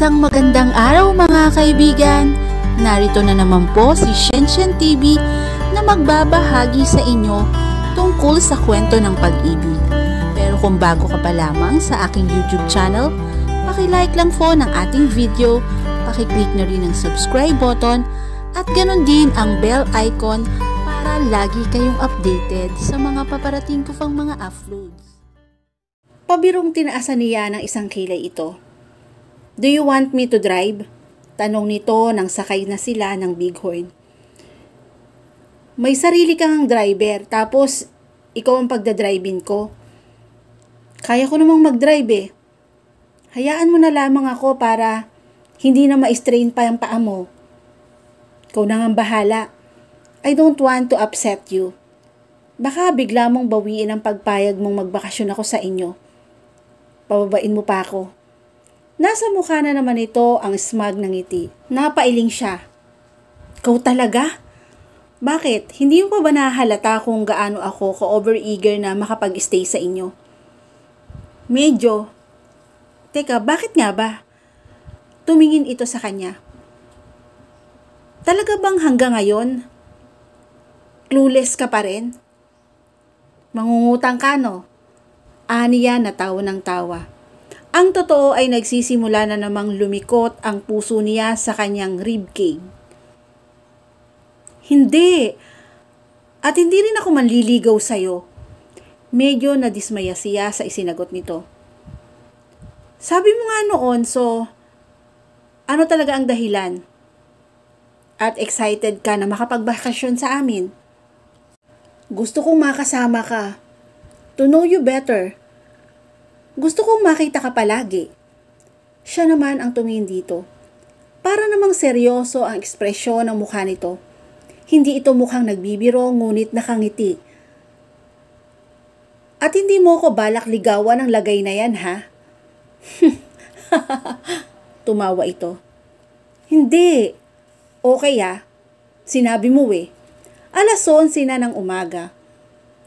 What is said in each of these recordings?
Isang magandang araw mga kaibigan! Narito na naman po si Shenshen TV na magbabahagi sa inyo tungkol sa kwento ng pag-ibig. Pero kung bago ka pa lamang sa aking YouTube channel, paki-like lang po ng ating video, paki-click na rin ang subscribe button at ganon din ang bell icon para lagi kayong updated sa mga paparating ko pang mga uploads. Pabirong tinaasan niya ng isang kilay ito. "Do you want me to drive?" Tanong nito nang sakay na sila ng Bighorn. "May sarili kang driver, tapos ikaw ang pagdadrivein ko. Kaya ko namang mag-drive eh. Hayaan mo na lamang ako para hindi na ma-strain pa ang paa mo. Ikaw na ngang bahala. I don't want to upset you. Baka bigla mong bawiin ang pagpayag mong magbakasyon ako sa inyo. Pababain mo pa ako." Nasa mukha na naman ito ang smug ng ngiti. Napailing siya. "Ikaw talaga? Bakit? Hindi mo pa ba nahalata kung gaano ako ka-over-eager na makapag-stay sa inyo?" "Medyo." "Teka, bakit nga ba?" Tumingin ito sa kanya. "Talaga bang hanggang ngayon? Clueless ka pa rin? Mangungutang ka, no?" Aniya na tawa ng tawa. Ang totoo ay nagsisimula na namang lumikot ang puso niya sa kanyang ribcage. "Hindi. At hindi rin ako manliligaw sa'yo." Medyo nadismaya siya sa isinagot nito. "Sabi mo nga noon, so ano talaga ang dahilan? At excited ka na makapagbakasyon sa amin?" "Gusto kong makasama ka. To know you better. Gusto kong makita ka palagi." Siya naman ang tumingin dito. Para namang seryoso ang ekspresyon ng mukha nito. Hindi ito mukhang nagbibiro ngunit nakangiti. "At hindi mo ko balak ligawan ng lagay na yan, ha?" Tumawa ito. "Hindi. Okay Sinabi mo eh." 11:00 na ng umaga.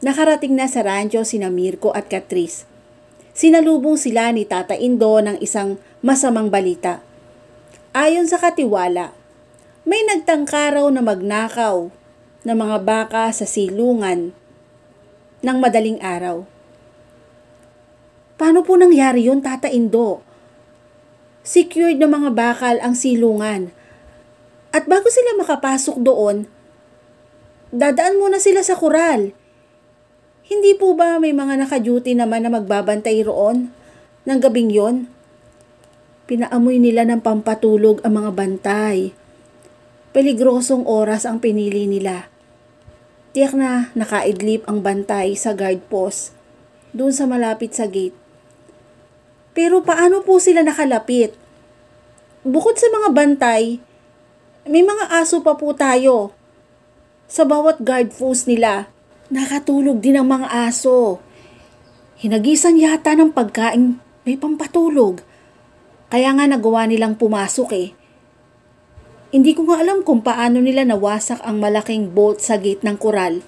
Nakarating na sa rancho sina Mirko at Catrice. Sinalubong sila ni Tata Indo ng isang masamang balita. Ayon sa katiwala, may nagtangka raw na magnakaw ng mga baka sa silungan ng madaling araw. "Paano po nangyari yun, Tata Indo?" "Secured na mga bakal ang silungan. At bago sila makapasok doon, dadaan muna sila sa kural. Hindi po ba may mga naka-duty naman na magbabantay roon ng gabing yon? Pinaamoy nila ng pampatulog ang mga bantay. Peligrosong oras ang pinili nila. Tiyak na nakaidlip ang bantay sa guard post doon sa malapit sa gate. Pero paano po sila nakalapit? Bukod sa mga bantay, may mga aso pa po tayo. Sa bawat guard post nila, nakatulog din ang mga aso. Hinagisan yata ng pagkain may pampatulog. Kaya nga nagawa nilang pumasok eh. Hindi ko nga alam kung paano nila nawasak ang malaking bolt sa gate ng kural.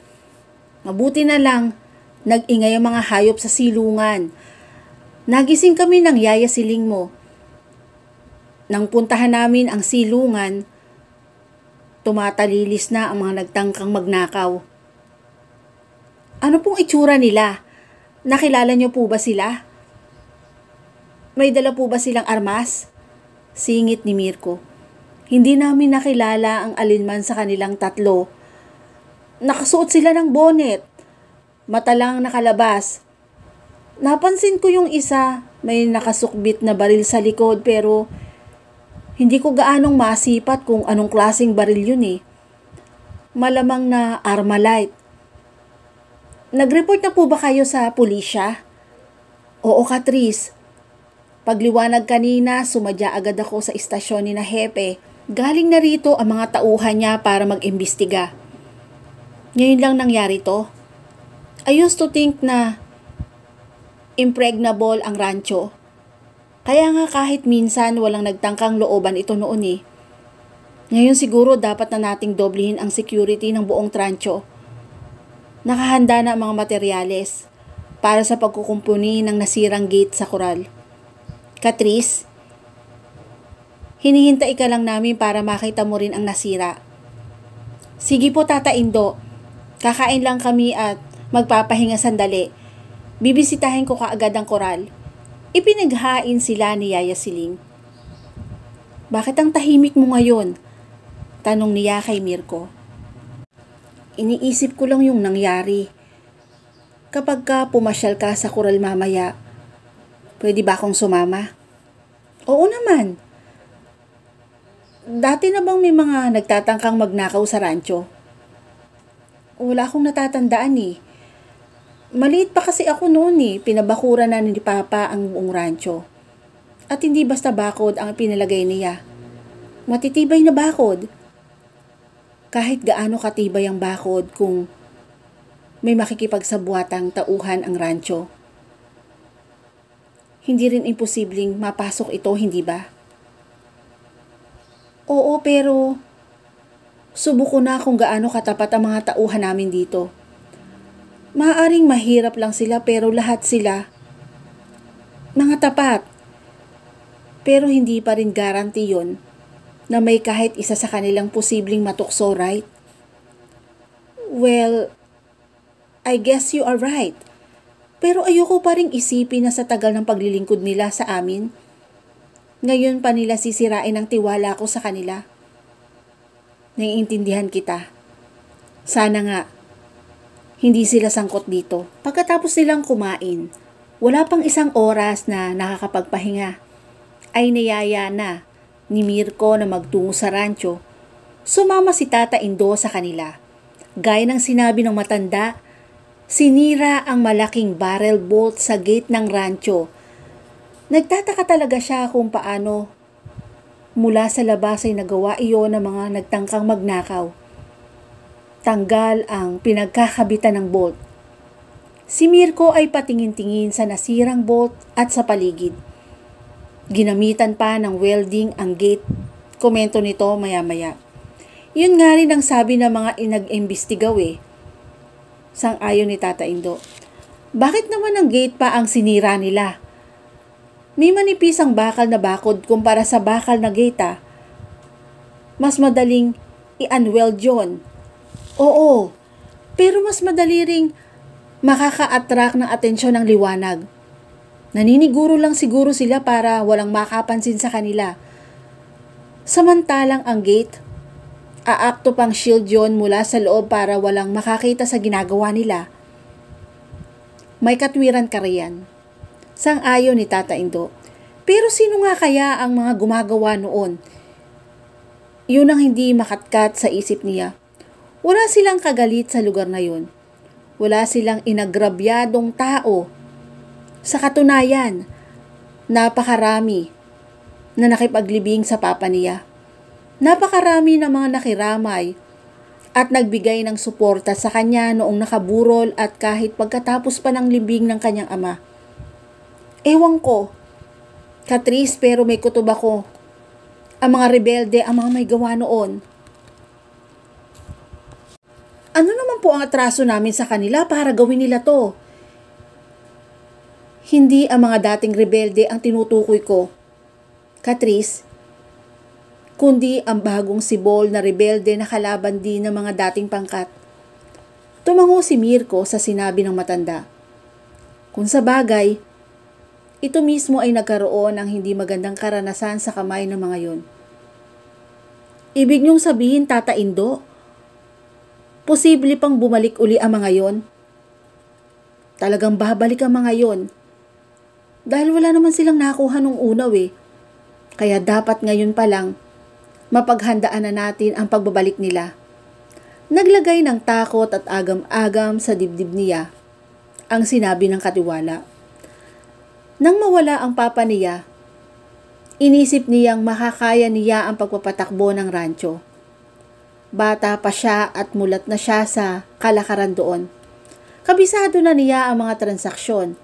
Mabuti na lang, nag-ingay ang mga hayop sa silungan. Nagising kami ng yaya siling mo. Nang puntahan namin ang silungan, tumatalilis na ang mga nagtangkang magnakaw." "Ano pong itsura nila? Nakilala niyo po ba sila? May dala po ba silang armas?" Singit ni Mirko. "Hindi namin nakilala ang alinman sa kanilang tatlo. Nakasuot sila ng bonnet. Mata lang nakalabas. Napansin ko yung isa, may nakasukbit na baril sa likod pero hindi ko gaanong masipat kung anong klaseng baril yun eh. Malamang na Armalite. Nag-report na po ba kayo sa pulisya?" "Oo, Catrice. Pagliwanag kanina, sumadya agad ako sa istasyon ni na Hepe. Galing na rito ang mga tauhan niya para mag-imbestiga. Ngayon lang nangyari to. I used to think na impregnable ang rancho. Kaya nga kahit minsan walang nagtangkang looban ito noon eh. Ngayon siguro dapat na nating doblehin ang security ng buong rancho. Nakahanda na ang mga materyales para sa pagkukumpuni ng nasirang gate sa kural. Catrice, Hinihintay ka lang namin para makita mo rin ang nasira. Sige po, Tata Indo. Kakain lang kami at magpapahinga sandali. Bibisitahin ko kaagad ang koral. Ipinaghain sila ni Yaya Siling. Bakit ang tahimik mo ngayon? Tanong niya kay Mirko. Iniisip ko lang yung nangyari. Kapag ka pumasyal ka sa koral mamaya, pwede ba akong sumama? Oo naman. Dati na bang may mga nagtatangkang magnakaw sa rancho? Wala akong natatandaan eh. Maliit pa kasi ako noon eh. Pinabakura na ni Papa ang buong rancho. At hindi basta bakod ang pinalagay niya. Matitibay na bakod. Kahit gaano katibay ang bakod kung may makikipagsabuatang tauhan ang rancho. Hindi rin imposibleng mapasok ito, hindi ba? Oo, pero subuko na kung gaano katapat ang mga tauhan namin dito. Maaaring mahirap lang sila pero lahat sila mga tapat. Pero hindi pa rin guarantee yun na may kahit isa sa kanilang posibleng matukso, right? Well, I guess you are right. Pero ayoko pa rin isipin na sa tagal ng paglilingkod nila sa amin, ngayon pa nila sisirain ang tiwala ko sa kanila. Naiintindihan kita. Sana nga, hindi sila sangkot dito. Pagkatapos nilang kumain, wala pang isang oras na nakakapagpahinga, ay niyaya na ni Mirko na magtungo sa rancho. Sumama si Tata Indo sa kanila. Gaya ng sinabi ng matanda, sinira ang malaking barrel bolt sa gate ng rancho. Nagtataka talaga siya kung paano mula sa labas ay nagawa iyon ng mga nagtangkang magnakaw. Tanggal ang pinagkakabitan ng bolt. Si Mirko ay patingin-tingin sa nasirang bolt at sa paligid. Ginamitan pa ng welding ang gate. Komento nito maya-maya. Yun nga rin ang sabi ng mga inag-imbestigaw eh. Sang-ayon ni Tata Indo. Bakit naman ang gate pa ang sinira nila? May manipis ang bakal na bakod kumpara sa bakal na gate ah. Mas madaling i-unweld yun. Oo, pero mas madali ring makaka-attract ng atensyon ng liwanag. Naniniguro lang siguro sila para walang makapansin sa kanila. Samantalang ang gate, aakto pang shield yun mula sa loob para walang makakita sa ginagawa nila. May katwiran ka riyan. Sang-ayon ni Tata Indo. Pero sino nga kaya ang mga gumagawa noon? Yun ang hindi makatkat sa isip niya. Wala silang kagalit sa lugar na yun. Wala silang inagrabyadong tao. Sa katunayan, napakarami na nakipaglibing sa papa niya. Napakarami ng mga nakiramay at nagbigay ng suporta sa kanya noong nakaburol at kahit pagkatapos pa ng libing ng kanyang ama. Ewan ko, Katris, pero may kutob ako. Ang mga rebelde ang mga may gawa noon. Ano naman po ang atraso namin sa kanila para gawin nila to? Hindi ang mga dating rebelde ang tinutukoy ko, Katris, kundi ang bagong sibol na rebelde na kalaban din ng mga dating pangkat. Tumango si Mirko sa sinabi ng matanda. Kung sa bagay, ito mismo ay nagkaroon ng hindi magandang karanasan sa kamay ng mga yon. Ibig niyong sabihin, Tata Indo, posible pang bumalik uli ang mga yon? Talagang babalik ang mga yon. Dahil wala naman silang nakuha nung unaw eh. Kaya dapat ngayon pa lang, mapaghandaan na natin ang pagbabalik nila. Naglagay ng takot at agam-agam sa dibdib niya ang sinabi ng katiwala. Nang mawala ang papa niya, inisip niyang makakaya niya ang pagpapatakbo ng rancho. Bata pa siya at mulat na siya sa kalakaran doon. Kabisado na niya ang mga transaksyon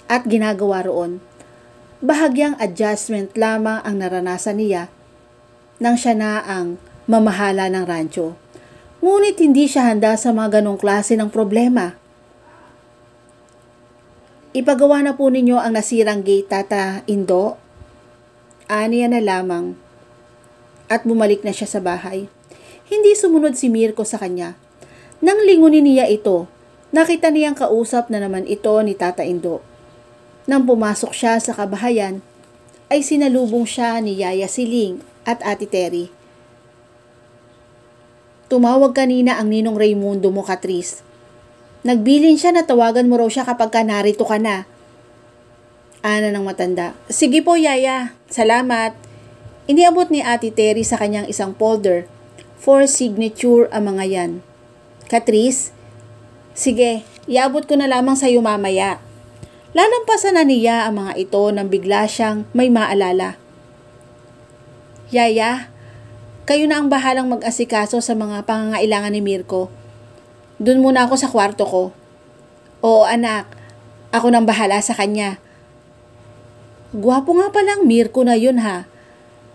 at ginagawa roon. Bahagyang adjustment lamang ang naranasan niya nang siya na ang mamahala ng rancho. Ngunit hindi siya handa sa mga ganong klase ng problema. Ipagawa na po ninyo ang nasirang gate, Tata Indo. Aniya na lamang. at bumalik na siya sa bahay. Hindi sumunod si Mirko sa kanya. Nang lingunin niya ito, nakita niyang kausap na naman ito ni Tata Indo. Nang pumasok siya sa kabahayan, ay sinalubong siya ni Yaya Siling at Ate Terry. Tumawag kanina ang ninong Raimundo mo, Catrice. Nagbilin siya na tawagan mo raw siya kapag narito ka na. Ana ng matanda. Sige po, Yaya. Salamat. Iniabot ni Ate Terry sa kanyang isang folder. For signature ang mga yan. Catrice, sige, iabot ko na lamang sa iyo mamaya. Lalampasan na niya ang mga ito nang bigla siyang may maalala. Yaya, kayo na ang bahalang mag-asikaso sa mga pangangailangan ni Mirko. Doon muna ako sa kwarto ko. Oo anak, ako nang bahala sa kanya. Gwapo nga palang Mirko na yun ha.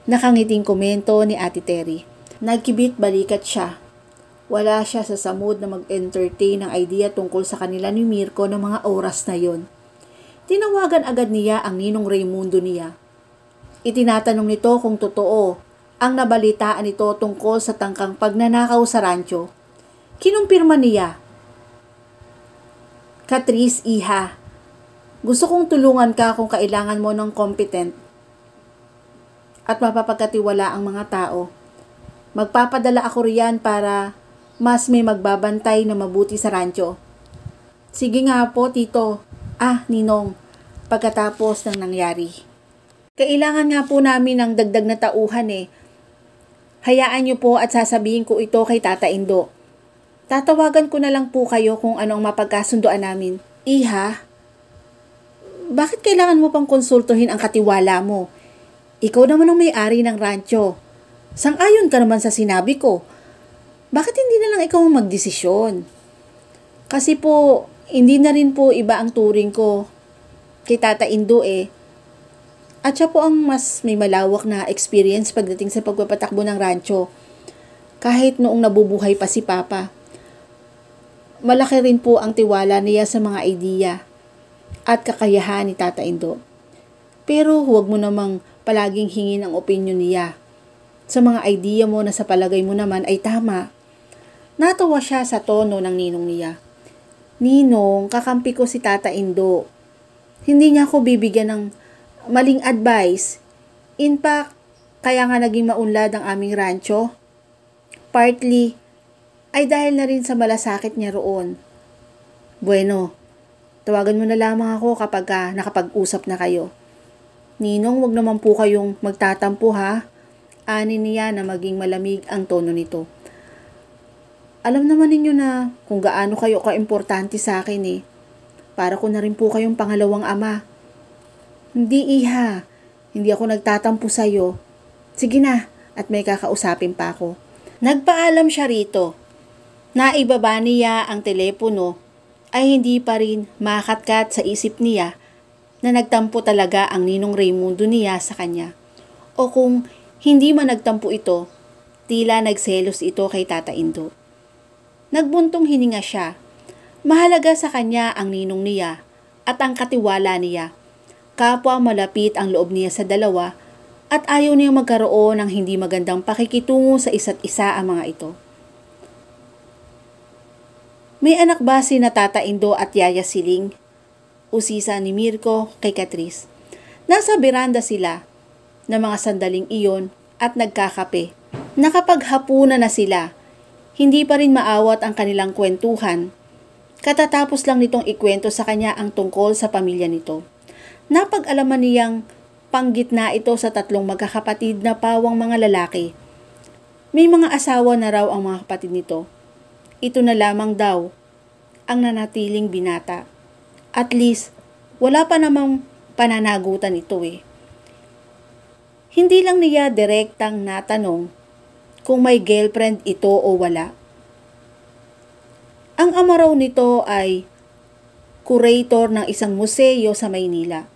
Nakangiting komento ni Ate Terry. Nagkibit balikat siya. Wala siya sa samud na mag-entertain ng idea tungkol sa kanila ni Mirko ng mga oras na yon. Tinawagan agad niya ang ninong Raimundo niya. Itinatanong nito kung totoo ang nabalitaan nito tungkol sa tangkang pagnanakaw sa rancho. Kinumpirma niya. Catrice, iha, gusto kong tulungan ka kung kailangan mo ng competent at mapapagkatiwala ang mga tao. Magpapadala ako riyan para mas may magbabantay na mabuti sa rancho. Sige nga po, tito. Ninong, pagkatapos ng nangyari. Kailangan nga po namin ng dagdag na tauhan eh. Hayaan niyo po at sasabihin ko ito kay Tata Indo. Tatawagan ko na lang po kayo kung ano ang mapagkasundoan namin. Iha, bakit kailangan mo pang konsultuhin ang katiwala mo? Ikaw naman ang may-ari ng rancho. Sang-ayon ka naman sa sinabi ko. Bakit hindi na lang ikaw ang magdesisyon? Kasi po, hindi na rin po iba ang turing ko kay Tata Indo eh. At siya po ang mas may malawak na experience pagdating sa pagpapatakbo ng rancho. Kahit noong nabubuhay pa si Papa. Malaki rin po ang tiwala niya sa mga idea at kakayahan ni Tata Indo. Pero huwag mo namang palaging hingin ang opinion niya sa mga idea mo na sa palagay mo naman ay tama. Natawa siya sa tono ng ninong niya. Ninong, kakampi ko si Tata Indo. Hindi niya ako bibigyan ng maling advice. In fact, kaya nga naging maunlad ang aming rancho. Partly, ay dahil na rin sa malasakit niya roon. Bueno, tawagan mo na lamang ako kapag nakapag-usap na kayo. Ninong, wag naman po kayong magtatampo ha. Ani niya na maging malamig ang tono nito. Alam naman ninyo na kung gaano kayo ka-importante sa akin eh. Para ko na rin po kayong pangalawang ama. Hindi iha, hindi ako nagtatampo sa'yo. Sige na, at may kakausapin pa ako. Nagpaalam siya rito. Naibaba niya ang telepono ay hindi pa rin makatkat sa isip niya na nagtampo talaga ang ninong Raimundo niya sa kanya. O kung hindi man nagtampo ito, tila nagselos ito kay Tata Indo. Nagbuntong hininga siya. Mahalaga sa kanya ang ninong niya at ang katiwala niya. Kapwa malapit ang loob niya sa dalawa at ayaw niyang magkaroon ng hindi magandang pakikitungo sa isa't isa ang mga ito. May anak ba si Tata Indo at Yaya Siling? Usisa ni Mirko kay Catrice. Nasa beranda sila na mga sandaling iyon at nagkakape. Nakapaghapunan na sila. Hindi pa rin maawat ang kanilang kwentuhan. Katatapos lang nitong ikwento sa kanya ang tungkol sa pamilya nito. Napag-alaman niyang panggitna ito sa tatlong magkakapatid na pawang mga lalaki. May mga asawa na raw ang mga kapatid nito. Ito na lamang daw ang nanatiling binata. At least, wala pa namang pananagutan ito eh. Hindi lang niya direktang natanong kung may girlfriend ito o wala. Ang ama raw nito ay curator ng isang museo sa Maynila.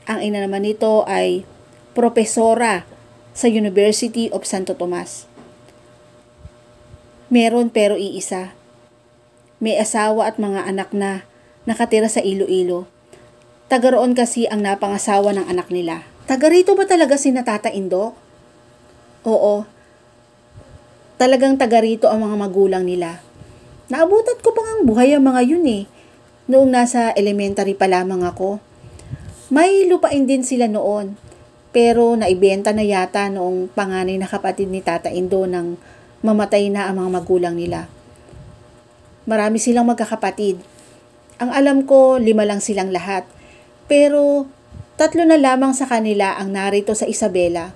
Ang ina naman nito ay propesora sa University of Santo Tomas. Meron pero iisa. May asawa at mga anak na nakatira sa Iloilo. Taga roon kasi ang napangasawa ng anak nila. Taga rito ba talaga si Tata Indo? Oo, talagang taga rito ang mga magulang nila. Naabutan ko pang ang buhay ang mga yun eh, noong nasa elementary pa lamang ako. May lupain din sila noon, pero naibenta na yata noong panganay na kapatid ni Tata Indo nang mamatay na ang mga magulang nila. Marami silang magkakapatid. Ang alam ko, 5 lang silang lahat. Pero 3 na lamang sa kanila ang narito sa Isabela.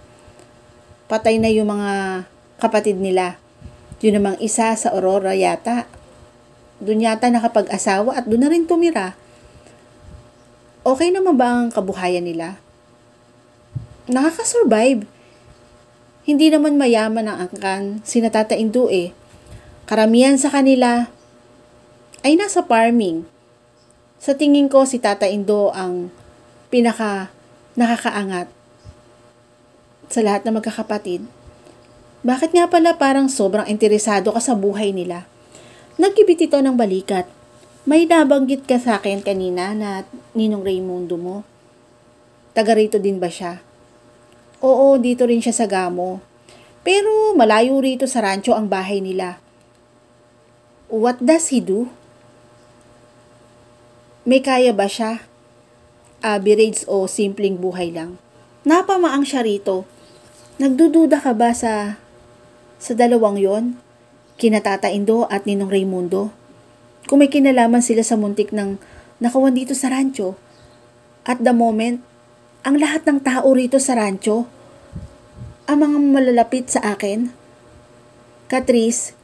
Patay na yung mga kapatid nila. Yun namang isa sa Aurora yata. Doon yata nakapag-asawa at doon na rin tumira. Okay naman ba ang kabuhayan nila? Nakakasurvive. Hindi naman mayaman ang angkan sina Tata Indo eh. Karamihan sa kanila ay nasa farming. Sa tingin ko si Tata Indo ang pinaka nakakaangat sa lahat ng magkakapatid. Bakit nga pala parang sobrang interesado ka sa buhay nila? Nagkibit ito ng balikat. May nabanggit ka sa akin kanina na Ninong Raimundo mo. Taga rito din ba siya? Oo, dito rin siya sa Gamo. Pero malayo rito sa rancho ang bahay nila. What does he do? May kaya ba siya? Average o simpleng buhay lang? Napamaang siya rito. Nagdududa ka ba sa dalawang yon? Kina Tata Indo at Ninong Raimundo? Kung may kinalaman sila sa muntik ng nakawan dito sa rancho. At the moment, ang lahat ng tao rito sa rancho, ang mga malalapit sa akin, Catrice,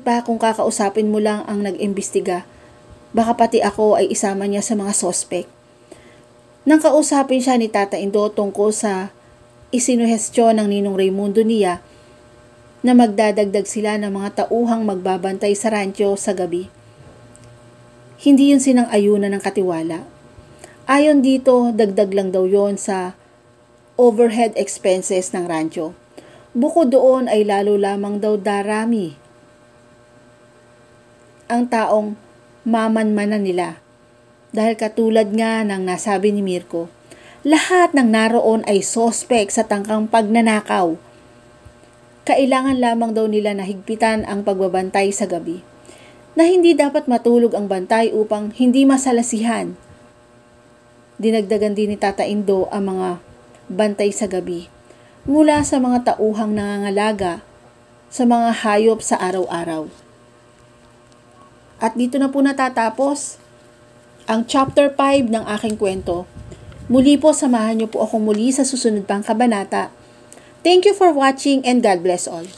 pa kung kakausapin mo lang ang nag-imbestiga, baka pati ako ay isama niya sa mga sospek. Nang kausapin siya ni Tata Indo tungkol sa isinuhestyon ng Ninong Raimundo niya na magdadagdag sila ng mga tauhang magbabantay sa rancho sa gabi. Hindi yun sinang-ayunan ng katiwala. Ayon dito, dagdag lang daw yon sa overhead expenses ng rancho. Bukod doon ay lalo lamang daw darami ang taong mamanmanan nila. Dahil katulad nga ng nasabi ni Mirko, lahat ng naroon ay sospek sa tangkang pagnanakaw. Kailangan lamang daw nila na higpitan ang pagbabantay sa gabi, na hindi dapat matulog ang bantay upang hindi masalasihan. Dinagdagan din ni Tata Indo ang mga bantay sa gabi mula sa mga tauhang nangangalaga sa mga hayop sa araw-araw. At dito na po natatapos ang chapter 5 ng aking kwento. Muli po, samahan niyo po ako muli sa susunod pang kabanata. Thank you for watching and God bless all.